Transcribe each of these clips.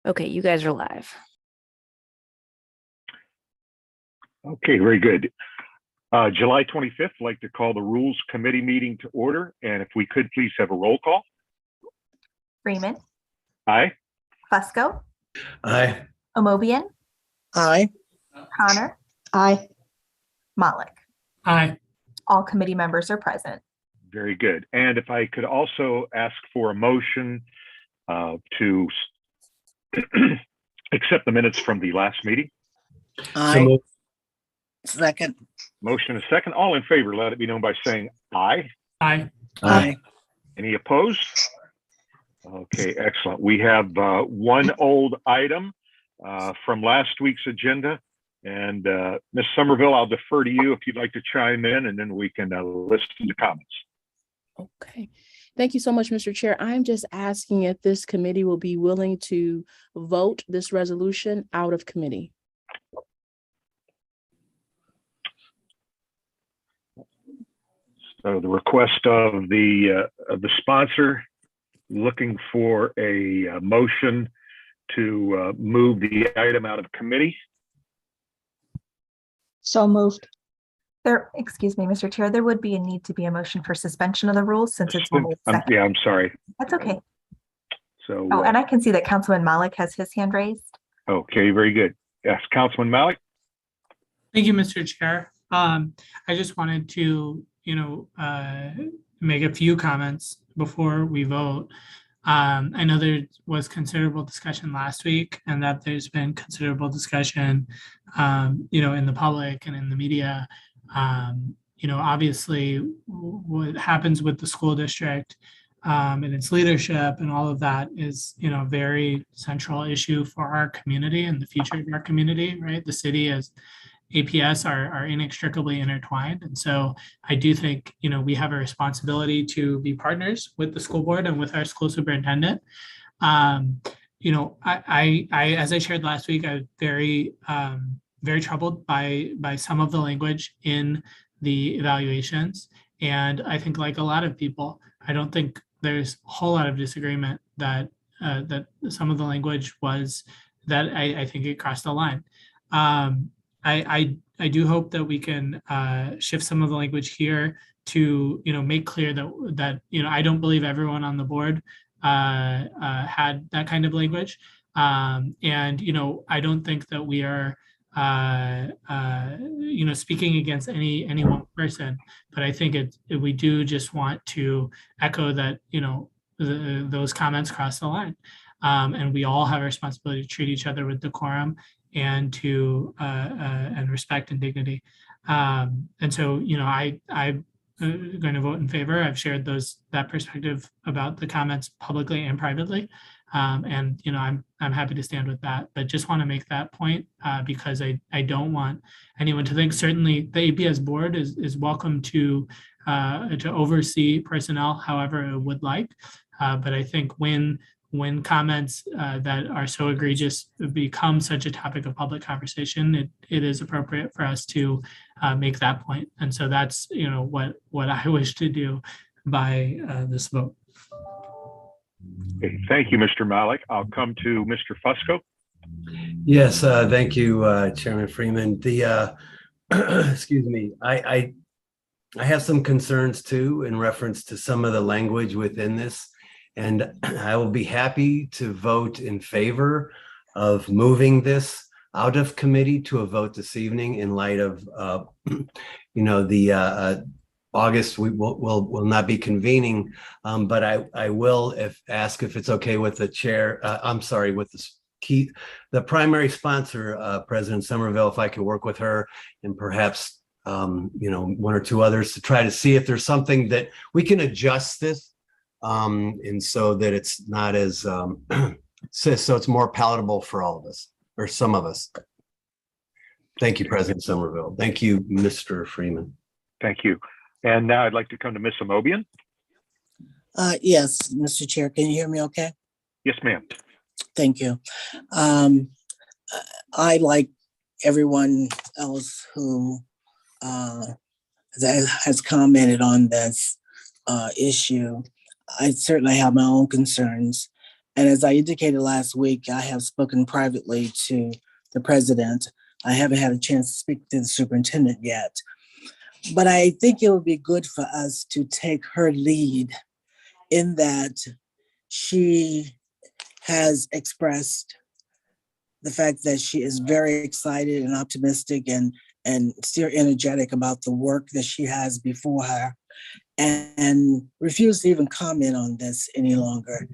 Okay, you guys are live. Okay, very good. July 25th, I'd like to call the Rules Committee meeting to order. And if we could please have a roll call. Freeman. Aye. Fusco. Aye. Amobian. Aye. Connor. Aye. Malik. Aye. All committee members are present. Very good. And if I could also ask for a motion to accept the minutes from the last meeting. Aye. Second. Motion is second. All in favor, let it be known by saying aye. Aye. Aye. Any opposed? Okay, excellent. We have one old item from last week's agenda. And Ms. Somerville, I'll defer to you if you'd like to chime in, and then we can listen to comments. Okay. Thank you so much, Mr. Chair. I'm just asking if this committee will be willing to vote this resolution out of committee. So the request of the sponsor looking for a motion to move the item out of committee. So moved. Excuse me, Mr. Chair, there would be a need to be a motion for suspension of the rules since it's only a second. Yeah, I'm sorry. That's okay. So. Oh, and I can see that Councilman Malik has his hand raised. Okay, very good. Yes, Councilman Malik. Thank you, Mr. Chair. I just wanted to, make a few comments before we vote. I know there was considerable discussion last week, and that there's been considerable discussion, in the public and in the media. Obviously what happens with the school district and its leadership and all of that is, a very central issue for our community and the future of our community, right? The city as APS are inextricably intertwined. And so I do think, we have a responsibility to be partners with the school board and with our school superintendent. I as I shared last week, I was very troubled by some of the language in the evaluations. And I think, like a lot of people, I don't think there's a whole lot of disagreement that some of the language was that I think it crossed the line. I do hope that we can shift some of the language here to make clear that I don't believe everyone on the board had that kind of language, and I don't think that we are speaking against any one person, but I think we do just want to echo that those comments cross the line, and we all have a responsibility to treat each other with decorum and to and respect and dignity. And so, I'm going to vote in favor. I've shared that perspective about the comments publicly and privately. And, I'm happy to stand with that, but just want to make that point because I don't want anyone to think. Certainly the APS board is welcome to oversee personnel however it would like. But I think when comments that are so egregious become such a topic of public conversation, it is appropriate for us to make that point. And so that's, what I wish to do by this vote. Okay, thank you, Mr. Malik. I'll come to Mr. Fusco. Yes, thank you, Chairman Freeman. Excuse me, I have some concerns too in reference to some of the language within this. And I will be happy to vote in favor of moving this out of committee to a vote this evening in light of, the August, we will not be convening, but I will ask if it's okay with the chair. With the primary sponsor, President Somerville, if I could work with her and perhaps, one or two others to try to see if there's something that we can adjust this. And so that it's not as so it's more palatable for all of us or some of us. Thank you, President Somerville. Thank you, Mr. Freeman. Thank you. And now I'd like to come to Ms. Amobian. Yes, Mr. Chair, can you hear me okay? Yes, ma'am. Thank you. I, like everyone else who that has commented on this issue, I certainly have my own concerns. And as I indicated last week, I have spoken privately to the president. I haven't had a chance to speak to the superintendent yet. But I think it would be good for us to take her lead in that she has expressed the fact that she is very excited and optimistic and still energetic about the work that she has before her, and refused to even comment on this any longer.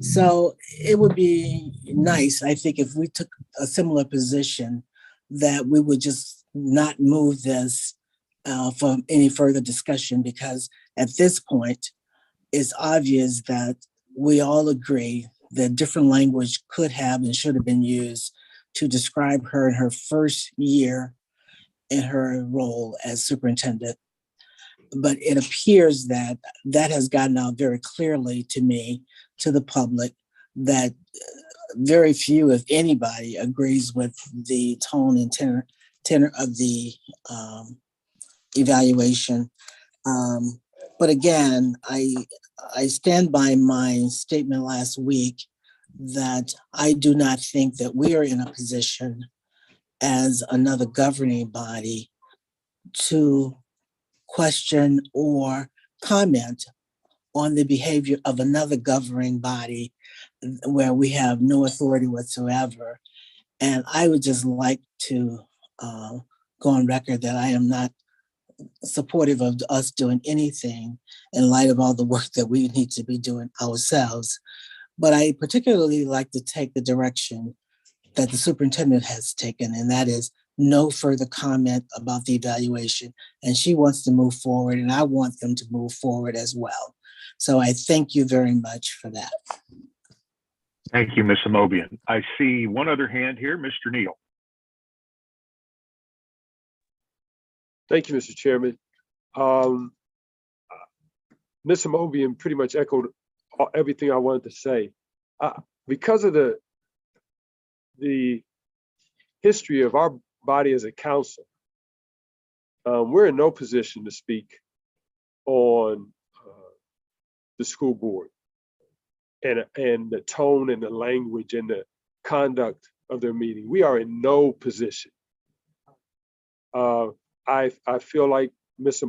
So it would be nice, I think, if we took a similar position, that we would just not move this for any further discussion, because at this point, it's obvious that we all agree that different language could have and should have been used to describe her in her first year in her role as superintendent. But it appears that that has gotten out very clearly to me, to the public, that very few, if anybody, agrees with the tone and tenor of the evaluation. But again, I stand by my statement last week that I do not think that we are in a position as another governing body to question or comment on the behavior of another governing body where we have no authority whatsoever. And I would just like to go on record that I am not supportive of us doing anything in light of all the work that we need to be doing ourselves. But I particularly like to take the direction that the superintendent has taken, and that is no further comment about the evaluation. And she wants to move forward, and I want them to move forward as well. So I thank you very much for that. Thank you, Ms. Amobian. I see one other hand here, Mr. Neal. Thank you, Mr. Chairman. Ms. Amobian pretty much echoed everything I wanted to say. Because of the history of our body as a council, we're in no position to speak on the school board and the tone and the language and the conduct of their meeting. We are in no position. I feel like Ms.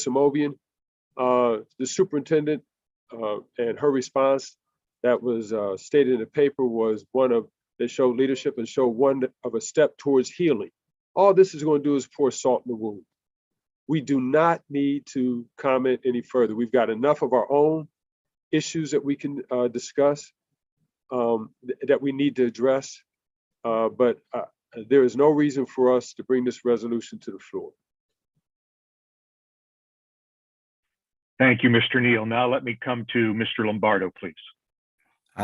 Amobian, the superintendent and her response that was stated in the paper was one of that showed leadership and showed one of a step towards healing. All this is going to do is pour salt in the wound. We do not need to comment any further. We've got enough of our own issues that we can discuss, that we need to address, but there is no reason for us to bring this resolution to the floor. Thank you, Mr. Neal. Now let me come to Mr. Lombardo, please.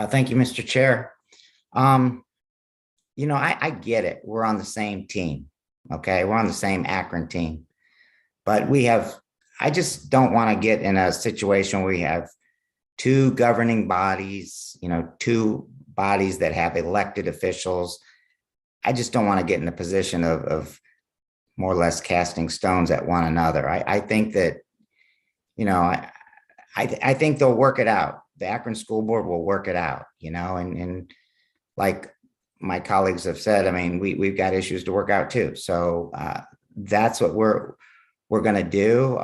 Thank you, Mr. Chair. You know, I get it. We're on the same team. Okay, we're on the same Akron team. But I just don't want to get in a situation where we have two governing bodies, two bodies that have elected officials. I just don't want to get in a position of more or less casting stones at one another. I think that, I think they'll work it out. The Akron School Board will work it out, and like my colleagues have said, I mean, we've got issues to work out too. So that's what we're going to do.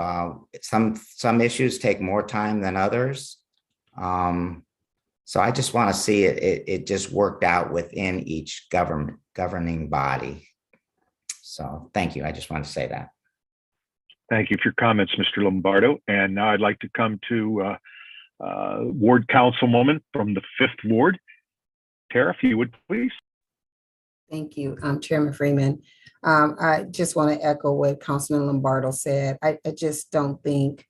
Some issues take more time than others. So I just want to see it just worked out within each governing body. So thank you. I just want to say that. Thank you for your comments, Mr. Lombardo. And now I'd like to come to Ward Councilwoman from the 5th Ward. Tara, if you would, please. Thank you, Chairman Freeman. I just want to echo what Councilman Lombardo said. I just don't think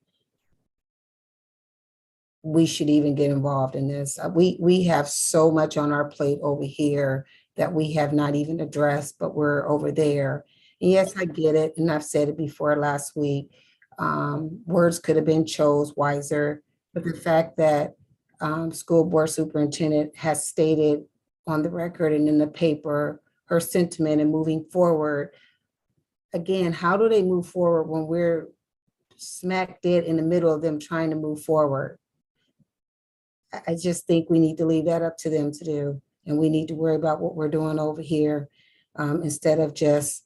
we should even get involved in this. We have so much on our plate over here that we have not even addressed, but we're over there. And yes, I get it. And I've said it before last week. Words could have been chose wiser, but the fact that school board superintendent has stated on the record and in the paper her sentiment and moving forward. Again, how do they move forward when we're smack dead in the middle of them trying to move forward? I just think we need to leave that up to them to do. And we need to worry about what we're doing over here instead of just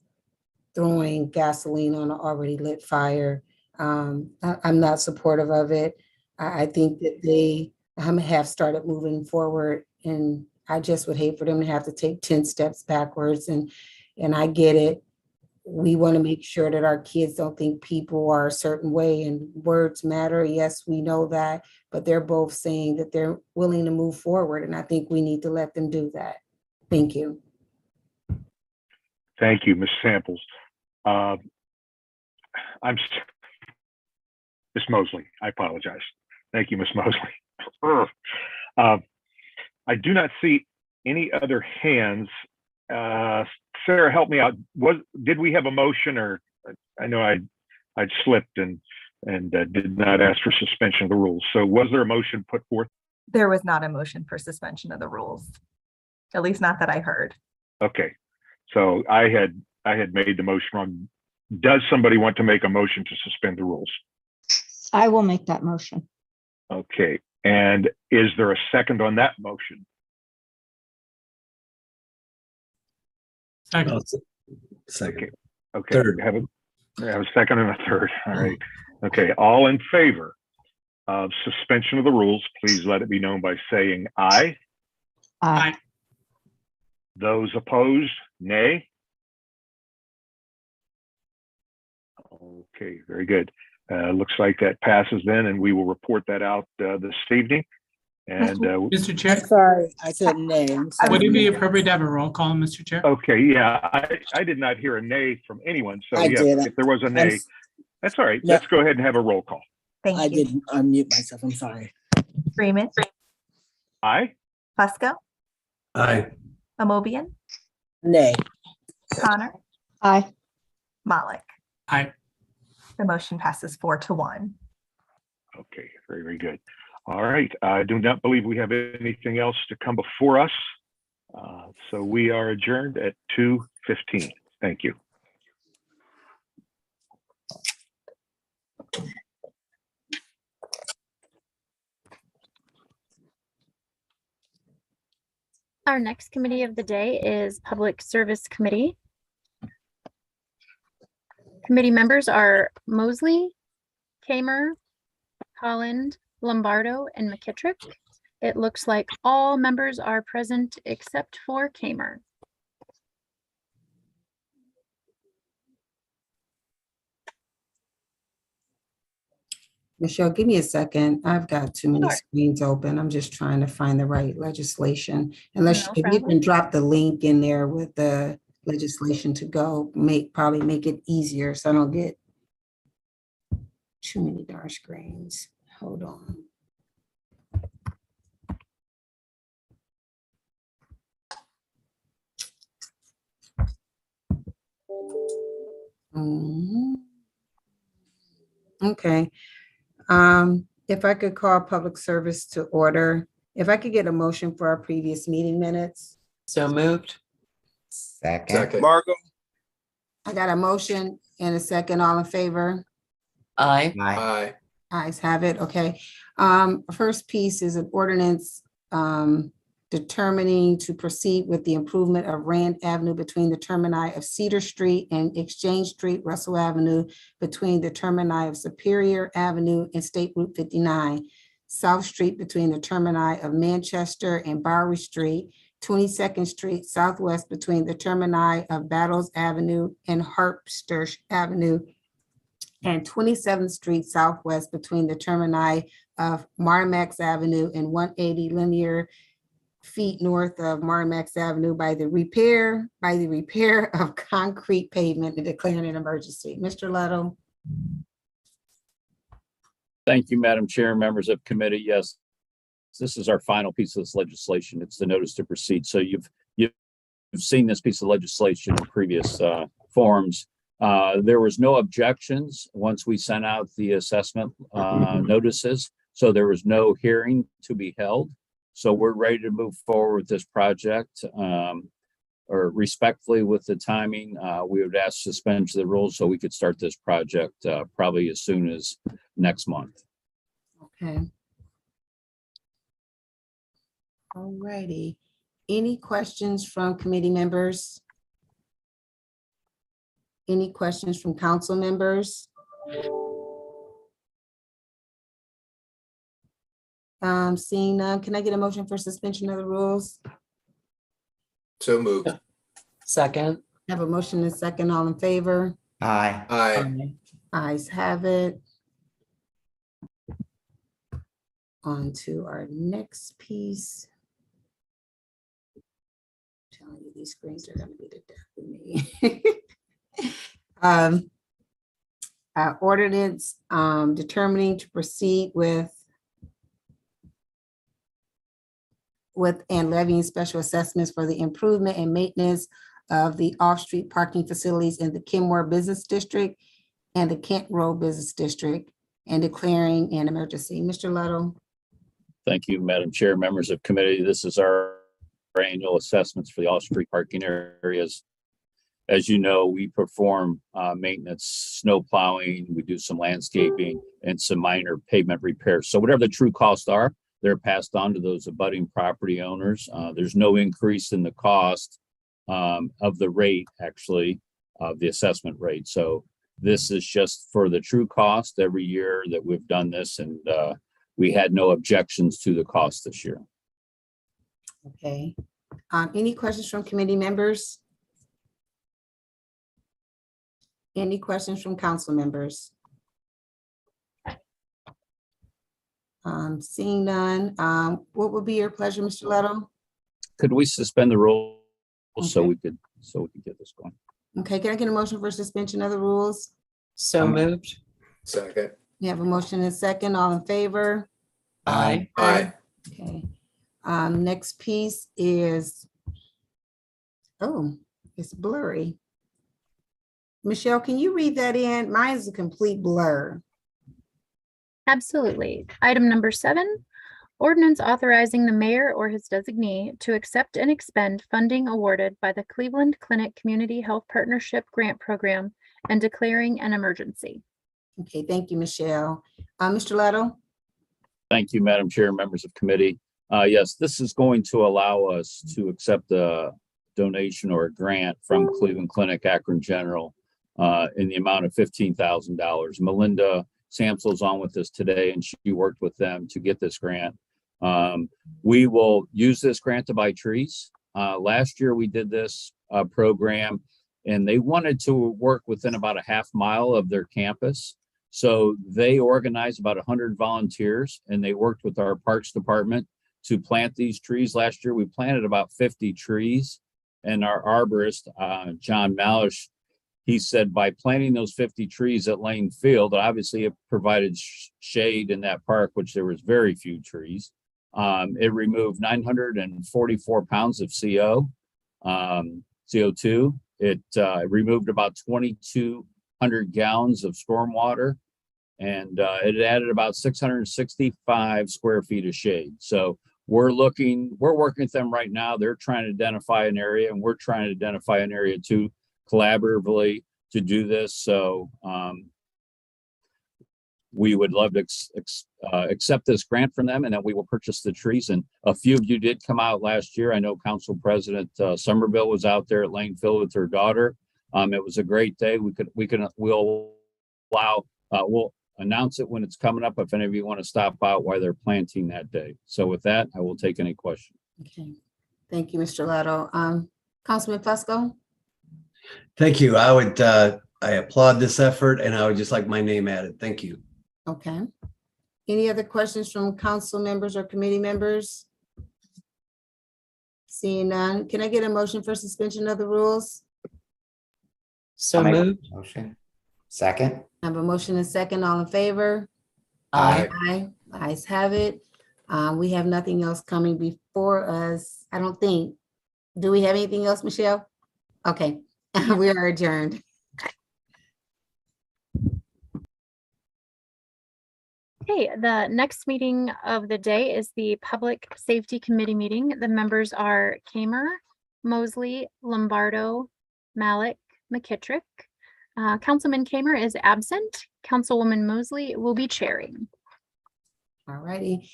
throwing gasoline on an already lit fire. I'm not supportive of it. I think that they have started moving forward, and I just would hate for them to have to take 10 steps backwards. And I get it. We want to make sure that our kids don't think people are a certain way and words matter. Yes, we know that, but they're both saying that they're willing to move forward. And I think we need to let them do that. Thank you. Thank you, Ms. Samples. Ms. Mosley, I apologize. Thank you, Ms. Mosley. I do not see any other hands. Sarah, help me out. Did we have a motion, or I know I'd slipped and did not ask for suspension of the rules. So was there a motion put forth? There was not a motion for suspension of the rules, at least not that I heard. Okay, so I had made the motion wrong. Does somebody want to make a motion to suspend the rules? I will make that motion. Okay, and is there a second on that motion? Second. Second. Okay, Third. have a second and a third. All right. Okay, all in favor of suspension of the rules, please let it be known by saying aye. Aye. Those opposed, nay. Okay, very good. Looks like that passes then, and we will report that out this evening. And Mr. Chair, Sorry, I said nay. I'm sorry. would it be appropriate to have a roll call, Mr. Chair? okay, yeah, I did not hear a nay from anyone. So I yeah, did. if there was a nay, that's all right. No. Let's go ahead and have a roll call. Thank I you. didn't unmute myself. I'm sorry. Freeman, Aye. Fusco, Aye. Amobian, Nay. Connor, Aye. Malik. Aye. The motion passes 4-1. Okay, very, very good. All right, I do not believe we have anything else to come before us. So we are adjourned at 2:15. Thank you. Our next committee of the day is Public Service Committee. Committee members are Mosley, Kamer, Holland, Lombardo, and McKittrick. It looks like all members are present except for Kamer. Michelle, give me a second. I've got too many Sure. screens open. I'm just trying to find the right legislation. Unless No if you problem. can drop the link in there with the legislation to go, probably make it easier so I don't get too many darn screens. Hold on. Okay. If I could call public service to order, if I could get a motion for our previous meeting minutes. So moved. Second. Margot. I got a motion and a second. All in favor? Aye. Aye. Aye. Ayes have it. Okay. First piece is an ordinance determining to proceed with the improvement of Rand Avenue between the termini of Cedar Street and Exchange Street, Russell Avenue, between the termini of Superior Avenue and State Route 59, South Street between the termini of Manchester and Bowery Street, 22nd Street Southwest between the termini of Battles Avenue and Harpster Avenue, and 27th Street Southwest between the termini of Marmax Avenue and 180 linear feet north of Marmax Avenue by the repair of concrete pavement and declaring an emergency. Mr. Leto. Thank you, Madam Chair, members of committee. Yes, this is our final piece of this legislation. It's the notice to proceed. So you've seen this piece of legislation in previous forums. There was no objections once we sent out the assessment notices. So there was no hearing to be held. So we're ready to move forward with this project, or respectfully with the timing. We would ask suspension of the rules so we could start this project probably as soon as next month. Okay. All righty. Any questions from committee members? Any questions from council members? Seeing none, can I get a motion for suspension of the rules? So moved. Second. Have a motion and second, all in favor? Aye. Aye. Ayes have it. On to our next piece. I'm telling you, these screens are gonna be the death of me. Ordinance determining to proceed with and levying special assessments for the improvement and maintenance of the off-street parking facilities in the Kenmore Business District and the Kent Road Business District and declaring an emergency. Mr. Ludlow. Thank you, Madam Chair, members of committee. This is our annual assessments for the off-street parking areas. As you know, we perform maintenance, snow plowing, we do some landscaping and some minor pavement repairs. So whatever the true costs are, they're passed on to those abutting property owners. There's no increase in the cost of the rate, actually, of the assessment rate. So this is just for the true cost every year that we've done this, and we had no objections to the cost this year. Okay. Any questions from committee members? Any questions from council members? Seeing none, what would be your pleasure, Mr. Leto? Could we suspend the rules so Okay. we could get this going? Okay, can I get a motion for suspension of the rules? So moved. Second. We have a motion and a second, all in favor? Aye. Aye. Okay. Next piece is, oh, it's blurry. Michelle, can you read that in? Mine is a complete blur. Absolutely. Item number 7, ordinance authorizing the mayor or his designee to accept and expend funding awarded by the Cleveland Clinic Community Health Partnership Grant Program and declaring an emergency. Okay, thank you, Michelle. Mr. Leto? Thank you, Madam Chair, members of committee. Yes, this is going to allow us to accept a donation or a grant from Cleveland Clinic, Akron General, in the amount of $15,000. Melinda Samsel's on with us today, and she worked with them to get this grant. We will use this grant to buy trees. Last year we did this program, and they wanted to work within about a half mile of their campus. So they organized about 100 volunteers, and they worked with our Parks Department to plant these trees. Last year we planted about 50 trees, and our arborist, John Malish, he said by planting those 50 trees at Lane Field, obviously it provided shade in that park, which there was very few trees. It removed 944 pounds of CO, CO2. It removed about 2,200 gallons of stormwater, and it added about 665 square feet of shade. So we're working with them right now. They're trying to identify an area, and we're trying to identify an area too, collaboratively to do this. So we would love to accept this grant from them, and then we will purchase the trees. And a few of you did come out last year. I know Council President Somerville was out there at Lane Field with her daughter. It was a great day. We'll announce it when it's coming up if any of you want to stop out while they're planting that day. So with that, I will take any questions. Okay, thank you, Mr. Leto. Councilman Fusco? Thank you. I applaud this effort, and I would just like my name added. Thank you. Okay. Any other questions from council members or committee members? Seeing none, can I get a motion for suspension of the rules? So I'll make a moved. Motion. Second. I have a motion and second, all in favor? Aye. Aye. Ayes have it. We have nothing else coming before us, I don't think. Do we have anything else, Michelle? Okay, we are adjourned. Okay, the next meeting of the day is the Public Safety Committee meeting. The members are Kamer, Mosley, Lombardo, Malik, McKittrick. Councilman Kamer is absent. Councilwoman Mosley will be chairing. All righty.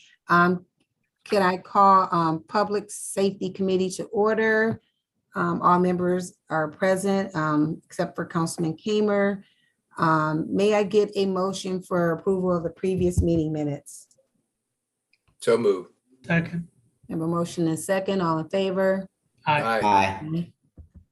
Can I call Public Safety Committee to order? All members are present, except for Councilman Kamer. May I get a motion for approval of the previous meeting minutes? So move. Second. I have a motion and second. All in favor? Aye. Aye.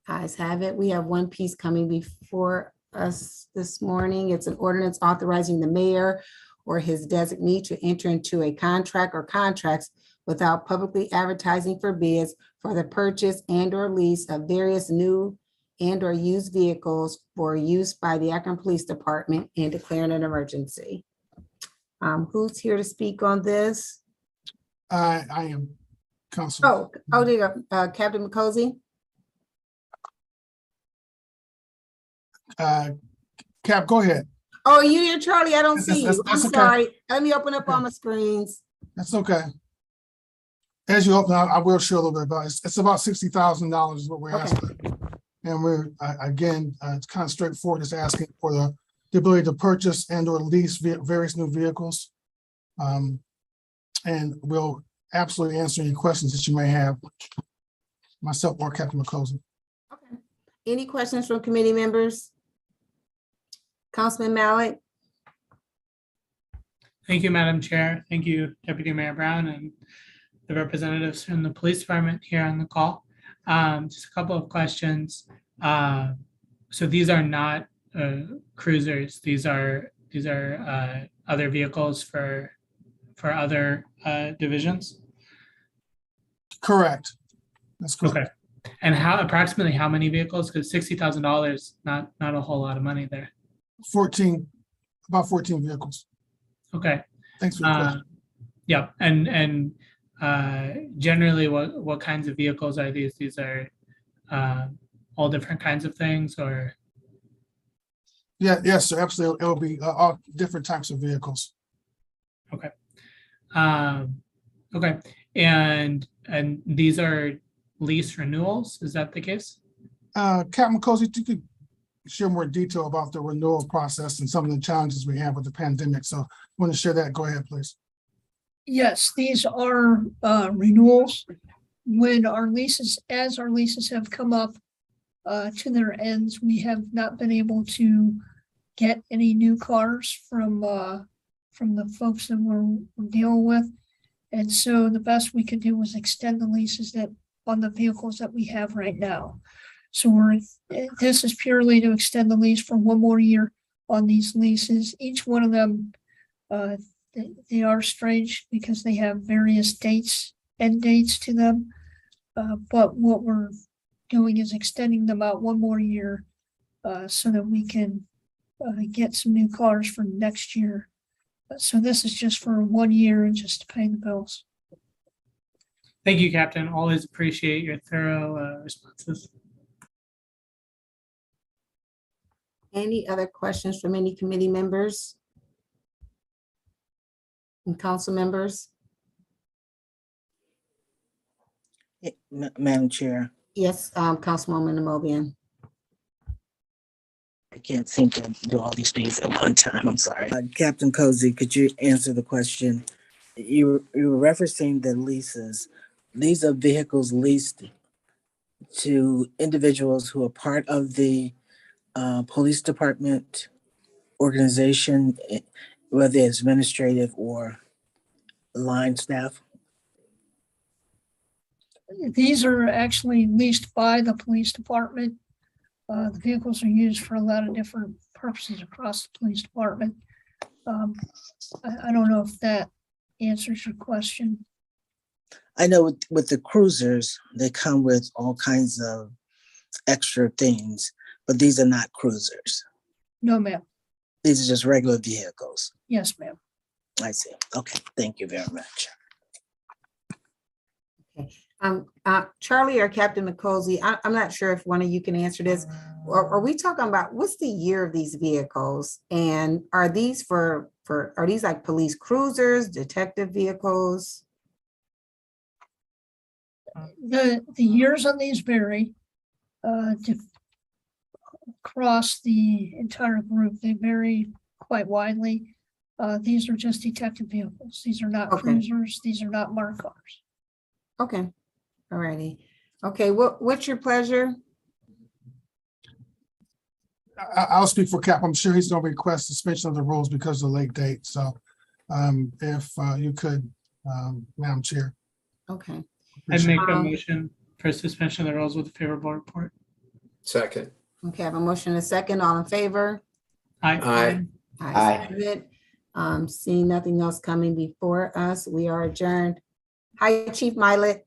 Ayes have it. We have one piece coming before us this morning. It's an ordinance authorizing the mayor or his designee to enter into a contract or contracts without publicly advertising for bids for the purchase and or lease of various new and or used vehicles for use by the Akron Police Department and declaring an emergency. Who's here to speak on this? I am Councilman. There you go. Captain McCosey. Cap, go ahead. Oh, you here, Charlie? I don't That's- see that's- you. I'm that's okay. sorry. Let me open up all my screens. That's okay. As you open, I will share a little bit about it. It's about $60,000 is what we're Okay. asking. And we're, again, it's kind of straightforward, just asking for the ability to purchase and or lease various new vehicles. And we'll absolutely answer any questions that you may have. Myself or Captain McCosey. Okay. Any questions from committee members? Councilman Mallett? Thank you, Madam Chair. Thank you, Deputy Mayor Brown and the representatives from the police department here on the call. Just a couple of questions. So these are not cruisers. These are other vehicles for other divisions? Correct. That's correct. Okay. And approximately how many vehicles? Because $60,000, not a whole lot of money there. About 14 vehicles. Okay. Thanks for the question. Yeah, and generally, what kinds of vehicles are these? These are all different kinds of things, or? Yeah, yes, sir, absolutely. It will be all different types of vehicles. Okay. Okay, and these are lease renewals. Is that the case? Captain McCosey, you could share more detail about the renewal process and some of the challenges we have with the pandemic. So want to share that? Go ahead, please. Yes, these are renewals. When our leases have come up to their ends, we have not been able to get any new cars from the folks that we're dealing with. And so the best we could do was extend the leases that on the vehicles that we have right now. So this is purely to extend the lease for one more year on these leases. Each one of them, they are strange because they have various end dates to them. But what we're doing is extending them out one more year so that we can get some new cars for next year. So this is just for 1 year and just to pay the bills. Thank you, Captain. Always appreciate your thorough responses. Any other questions from any committee members? And council members? Madam Chair, Yes, Councilwoman Amobian. I can't seem to do all these things at one time. I'm sorry. Captain Cozy, could you answer the question? You were referencing the leases. These are vehicles leased to individuals who are part of the police department organization, whether it's administrative or line staff. These are actually leased by the police department. The vehicles are used for a lot of different purposes across the police department. I don't know if that answers your question. I know with the cruisers, they come with all kinds of extra things, but these are not cruisers. No, ma'am. These are just regular vehicles. Yes, ma'am. I see. Okay, thank you very much. Charlie or Captain McCosey, I'm not sure if one of you can answer this. Are we talking about what's the year of these vehicles? And are these are these like police cruisers, detective vehicles? The years on these vary across the entire group. They vary quite widely. These are just detective vehicles. These are not Okay. cruisers. These are not marked cars. Okay, all righty. Okay, what's your pleasure? I'll speak for Cap. I'm sure he's gonna request suspension of the rules because of the late date. So if you could, Madam Chair. Okay. I'd make a Um, motion for suspension of the rules with a favorable report. Second. Okay, I have a motion and a second. All in favor? Aye. Aye. It. Seeing nothing else coming before us, we are adjourned. Hi, Chief Milet.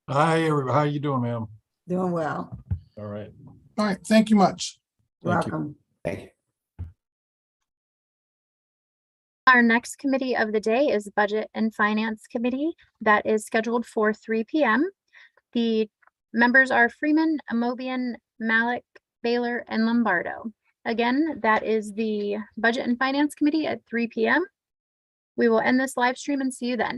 Hi, everybody. How you doing, ma'am? Doing well. All right. All right, thank you much. Thank you. Welcome. Thank you. Our next committee of the day is Budget and Finance Committee. That is scheduled for 3 p.m. The members are Freeman, Amobian, Malik, Baylor, and Lombardo. Again, that is the Budget and Finance Committee at 3 p.m. We will end this live stream and see you then.